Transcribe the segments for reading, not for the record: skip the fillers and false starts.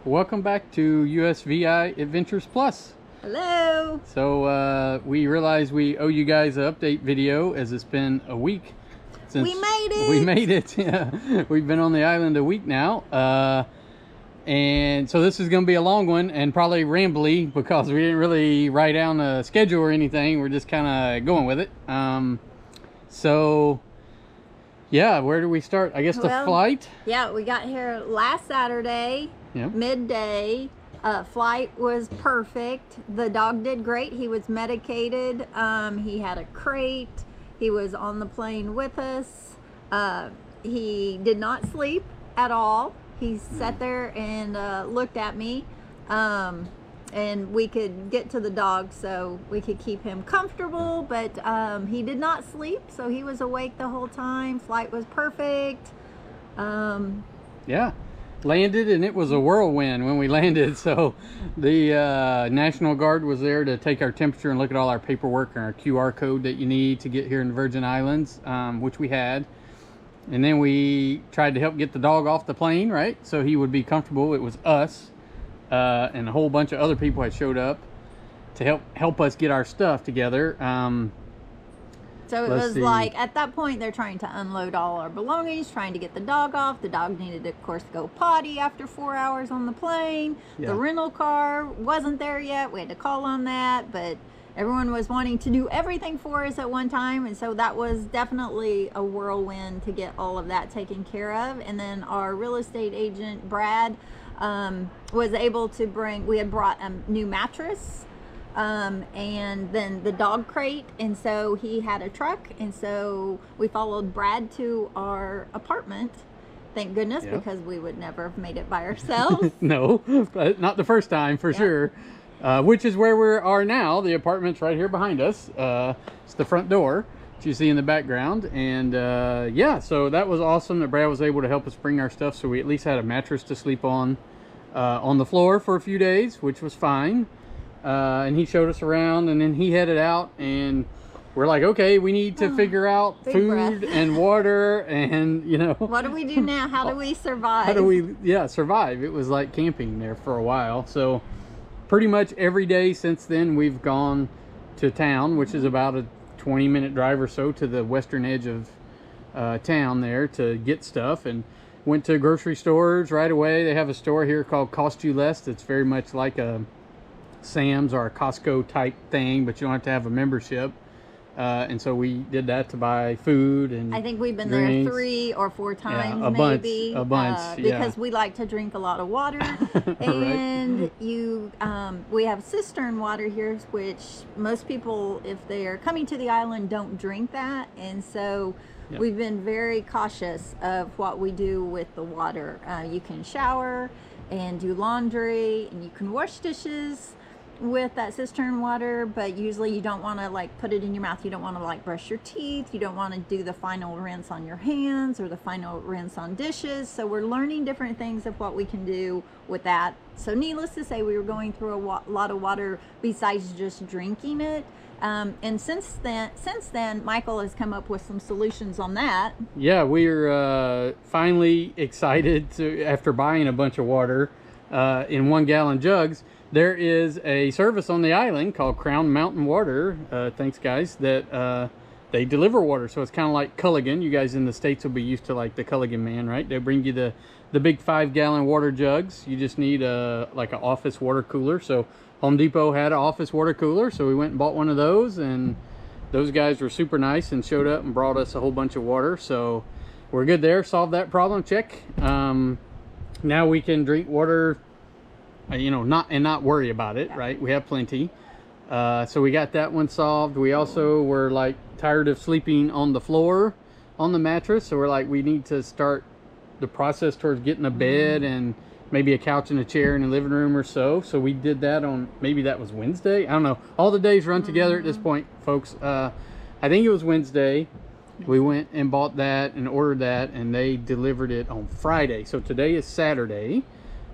Welcome back to USVI Adventures Plus. Hello. So we realize we owe you guys an update video as it's been a week since We made it. we made it. Yeah, we've been on the island a week now, and so this is going to be a long one and probably rambly because we didn't really write down a schedule or anything. We're just kind of going with it. So yeah, where do we start? I guess the flight. Yeah, we got here last Saturday. Yep. Midday. Flight was perfect. The dog did great. He was medicated. He had a crate. He was on the plane with us. He did not sleep at all. He sat there and looked at me. And we could get to the dog so we could keep him comfortable, but he did not sleep, so he was awake the whole time. Flight was perfect. Yeah, landed and it was a whirlwind when we landed. So the National Guard was there to take our temperature and look at all our paperwork and our QR code that you need to get here in the Virgin Islands, which we had. And then we tried to help get the dog off the plane, right? So he would be comfortable. It was us. And a whole bunch of other people had showed up to help us get our stuff together. So it was like, at that point, they're trying to unload all our belongings, trying to get the dog off. The dog needed to, of course, go potty after 4 hours on the plane. Yeah. The rental car wasn't there yet. We had to call on that, but everyone was wanting to do everything for us at one time. And so that was definitely a whirlwind to get all of that taken care of. And then our real estate agent, Brad, was able to we had brought a new mattress, and then the dog crate, and so he had a truck, and so we followed Brad to our apartment. Thank goodness, yep. Because we would never have made it by ourselves. No, but not the first time for sure. Which is where we are now. The apartment's right here behind us. It's the front door that you see in the background, and yeah, so that was awesome that Brad was able to help us bring our stuff, so we at least had a mattress to sleep on the floor for a few days, which was fine. And he showed us around, and then he headed out, and we're like, okay, we need to figure out food and water, and you know, what do we do now? How do we survive? How do we survive? It was like camping there for a while. So pretty much every day since then we've gone to town, which is about a 20-minute drive or so to the western edge of town there to get stuff, and went to grocery stores right away. They have a store here called Cost You Less. It's very much like a Sam's or a Costco type thing, but you don't have to have a membership. And so we did that to buy food and I think we've been drinks. there 3 or 4 times, a maybe. bunch, because we like to drink a lot of water. And we have cistern water here, which most people, if they are coming to the island, don't drink that. And so we've been very cautious of what we do with the water. You can shower and do laundry, and you can wash dishes with that cistern water, but usually you don't want to like put it in your mouth. You don't want to like brush your teeth. You don't want to do the final rinse on your hands or the final rinse on dishes. So we're learning different things of what we can do with that. So needless to say, we were going through a lot of water besides just drinking it. And since then, Michael has come up with some solutions on that. Yeah, we're finally excited to, after buying a bunch of water in 1-gallon jugs. There is a service on the island called Crown Mountain Water. Thanks, guys. That they deliver water, so it's kind of like Culligan. You guys in the States will be used to like the Culligan man, right? They bring you the big 5-gallon water jugs. You just need like an office water cooler. So Home Depot had an office water cooler, so we went and bought one of those, and those guys were super nice and showed up and brought us a whole bunch of water. So we're good there. Solved that problem. Check. Now we can drink water, you know, not worry about it, right? We have plenty. So we got that one solved. We also were like tired of sleeping on the floor on the mattress, so we're like, we need to start the process towards getting a bed and maybe a couch and a chair in the living room or so. So we did that on, maybe that was Wednesday, I don't know. All the days run together at this point, folks. I think it was Wednesday. We went and bought that and ordered that, and they delivered it on Friday. So today is Saturday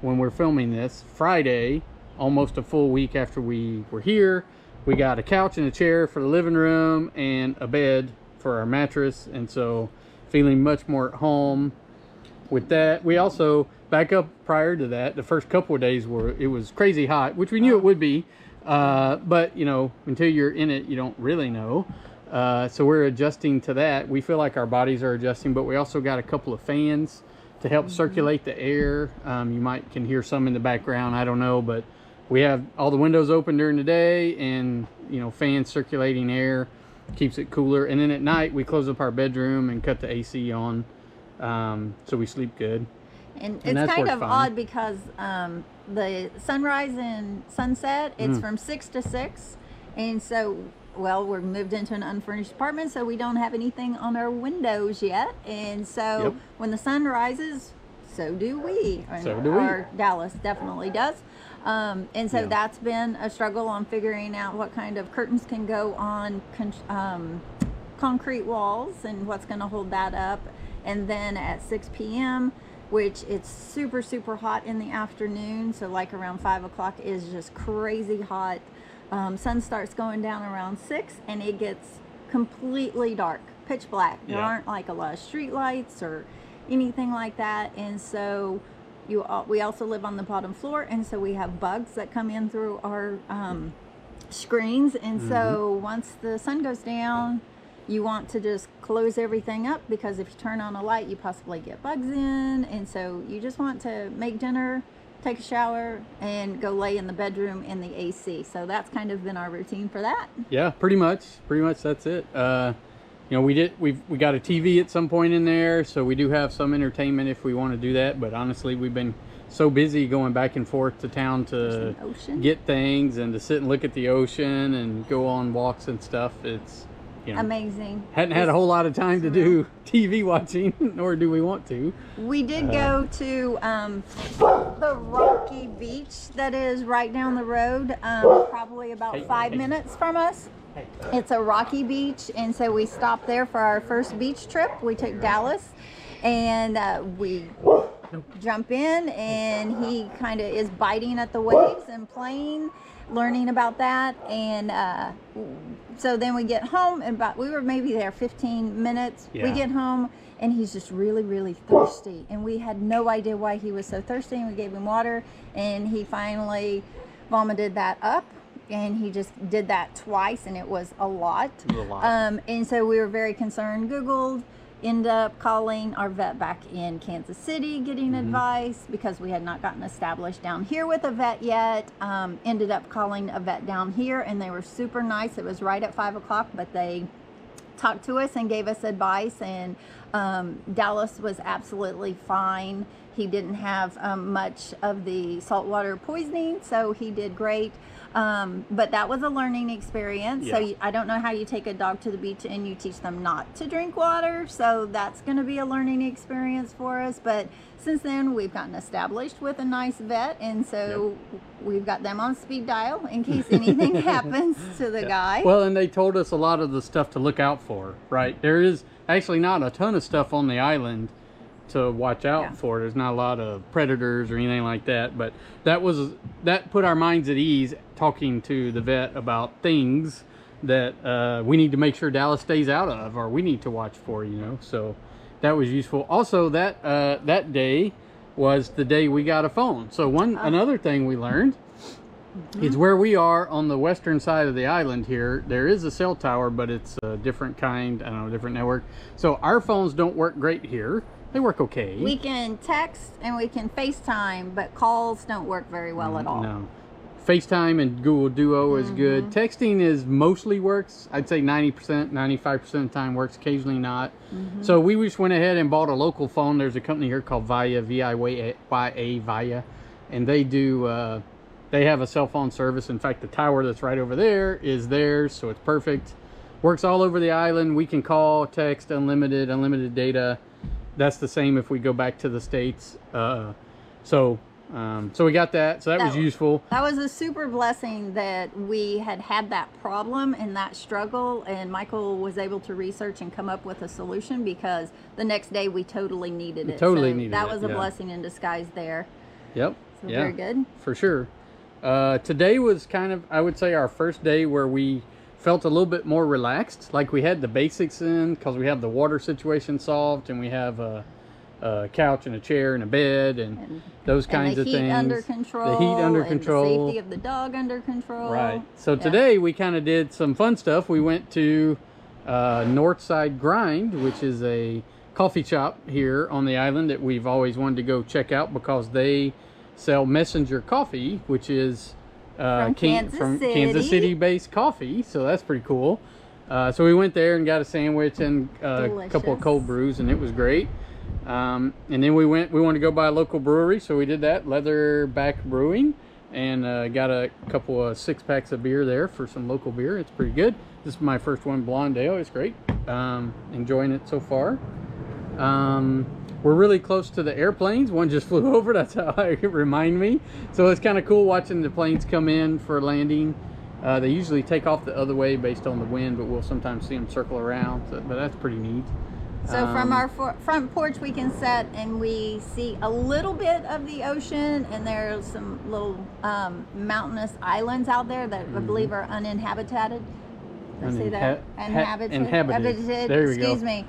when we're filming this. Friday, almost a full week after we were here, we got a couch and a chair for the living room and a bed for our mattress, and so feeling much more at home with that. We also back up prior to that, the first couple of days it was crazy hot, which we knew it would be. But, you know, until you're in it, you don't really know. So we're adjusting to that. We feel like our bodies are adjusting, but we also got a couple of fans to help circulate the air. You can hear some in the background, I don't know, but we have all the windows open during the day, and, you know, fans circulating air keeps it cooler. And then at night we close up our bedroom and cut the AC on, so we sleep good. And it's kind of odd because the sunrise and sunset, it's from 6 to 6. And so, well, we're moved into an unfurnished apartment, so we don't have anything on our windows yet. And so when the sun rises, so do we. So do we. Or Dallas definitely does. And so that's been a struggle on figuring out what kind of curtains can go on concrete walls and what's going to hold that up. And then at 6 p.m., which it's super, super hot in the afternoon. So like around 5 o'clock is just crazy hot. Sun starts going down around 6 and it gets completely dark, pitch black. There aren't like a lot of street lights or anything like that. And so we also live on the bottom floor, and so we have bugs that come in through our screens. And so once the sun goes down, you want to just close everything up, because if you turn on a light, you possibly get bugs in. And so you just want to make dinner, take a shower, and go lay in the bedroom in the AC. So that's kind of been our routine for that. Yeah, pretty much that's it. You know, we got a TV at some point in there, so we do have some entertainment if we want to do that. But honestly, we've been so busy going back and forth to town to get things and to sit and look at the ocean and go on walks and stuff. It's, you know, amazing. Hadn't had a whole lot of time to do TV watching, nor do we want to. We did go to the rocky beach that is right down the road, probably about 5 minutes from us. It's a rocky beach, and so we stopped there for our first beach trip. We took Dallas, and we jump in, and he kind of is biting at the waves and playing, learning about that. And so then we get home, and we were maybe there 15 minutes. We get home, and he's just really, really thirsty, and we had no idea why he was so thirsty. And we gave him water, and he finally vomited that up. And he just did that twice, and it was a lot. And so we were very concerned, Googled, ended up calling our vet back in Kansas City, getting advice, because we had not gotten established down here with a vet yet. Ended up calling a vet down here, and they were super nice. It was right at 5 o'clock, but they talked to us and gave us advice. And Dallas was absolutely fine. He didn't have much of the saltwater poisoning, so he did great. But that was a learning experience. So I don't know how you take a dog to the beach and you teach them not to drink water. So that's going to be a learning experience for us. But since then, we've gotten established with a nice vet. And so we've got them on speed dial in case anything happens to the guy. Well, and they told us a lot of the stuff to look out for, right? There is actually not a ton of stuff on the island to watch out for. There's not a lot of predators or anything like that, but that put our minds at ease talking to the vet about things that we need to make sure Dallas stays out of, or we need to watch for, you know. So that was useful. Also, that day was the day we got a phone. So another thing we learned is where we are on the western side of the island here, there is a cell tower, but it's a different kind, I don't know, different network. So our phones don't work great here. They work okay. We can text and we can FaceTime, but calls don't work very well at all. No. FaceTime and Google Duo is good. Texting mostly works. I'd say 90%, 95% of the time works, occasionally not. So we just went ahead and bought a local phone. There's a company here called VIA, V-I-Y-A, VIA. And they do, they have a cell phone service. In fact, the tower that's right over there is theirs, so it's perfect. Works all over the island. We can call, text, unlimited data. That's the same if we go back to the States. So we got that. So that was useful. That was a super blessing that we had that problem and that struggle, and Michael was able to research and come up with a solution, because the next day we totally needed it. That was a blessing in disguise there. Yep. So very good. For sure. Today was kind of, I would say, our first day where we felt a little bit more relaxed, like we had the basics in, because we have the water situation solved, and we have a couch and a chair and a bed and those kinds of things. The heat under control. The heat under and control. The safety of the dog under control. Right. So today we kind of did some fun stuff. We went to Northside Grind, which is a coffee shop here on the island that we've always wanted to go check out because they sell Messenger coffee, which is from Kansas City based coffee. So that's pretty cool. So we went there and got a sandwich and a couple of cold brews, and it was great. And then we wanted to go by a local brewery, so we did that, Leatherback Brewing, and got a couple of 6-packs of beer there for some local beer. It's pretty good. This is my first one, Blonde Ale. It's great. Enjoying it so far. We're really close to the airplanes. One just flew over. That's how it reminded me. So it's kind of cool watching the planes come in for landing. They usually take off the other way based on the wind, but we'll sometimes see them circle around. So, but that's pretty neat. So from our front porch, we can sit and we see a little bit of the ocean, and there's some little mountainous islands out there that I believe are uninhabited. Did I say that? Inhabited. There we Excuse go. me.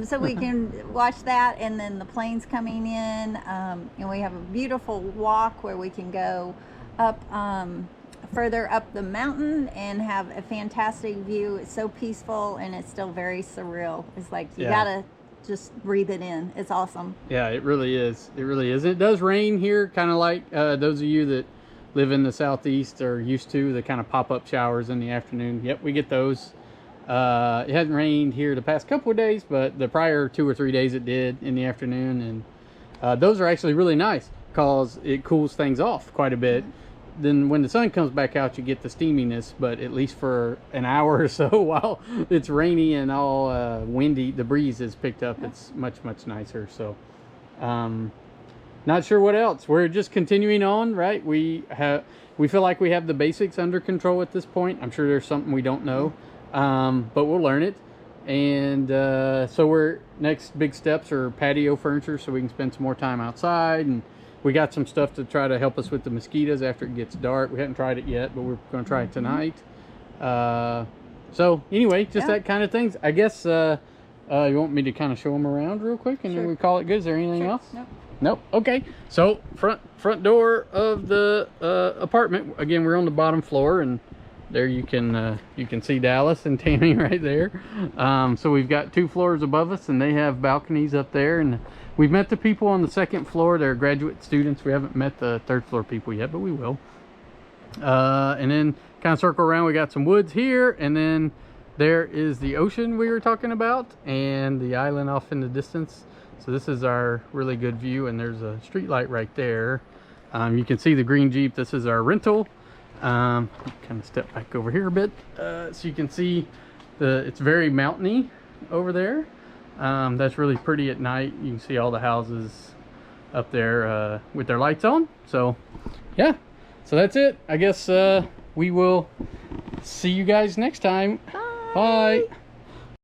So we can watch that, and then the planes coming in, and we have a beautiful walk where we can go up further up the mountain and have a fantastic view. It's so peaceful, and it's still very surreal. It's like you gotta just breathe it in. It's awesome. Yeah, it really is. It really is. It does rain here, kind of like those of you that live in the southeast are used to the kind of pop-up showers in the afternoon. Yep, we get those. It hasn't rained here the past couple of days, but the prior 2 or 3 days it did in the afternoon, and those are actually really nice because it cools things off quite a bit. Then when the sun comes back out, you get the steaminess, but at least for an hour or so while it's rainy and all windy, the breeze is picked up. It's much nicer. So not sure what else. We're just continuing on, right? We feel like we have the basics under control at this point. I'm sure there's something we don't know, but we'll learn it. And so next big steps are patio furniture, so we can spend some more time outside, and we got some stuff to try to help us with the mosquitoes after it gets dark. We haven't tried it yet, but we're going to try it tonight. So anyway, just that kind of things. I guess you want me to kind of show them around real quick, and then we call it good. Is there anything else? Nope. Okay. So front door of the apartment. Again, we're on the bottom floor, and there you can see Dallas and Tammy right there. So we've got 2 floors above us, and they have balconies up there, and we've met the people on the 2nd floor. They're graduate students. We haven't met the 3rd floor people yet, but we will. And then kind of circle around. We got some woods here, and then there is the ocean we were talking about and the island off in the distance. So this is our really good view, and there's a street light right there. You can see the green Jeep. This is our rental. Kind of step back over here a bit so you can see it's very mountainy over there. That's really pretty at night. You can see all the houses up there with their lights on. So yeah, so that's it. I guess we will see you guys next time. Bye.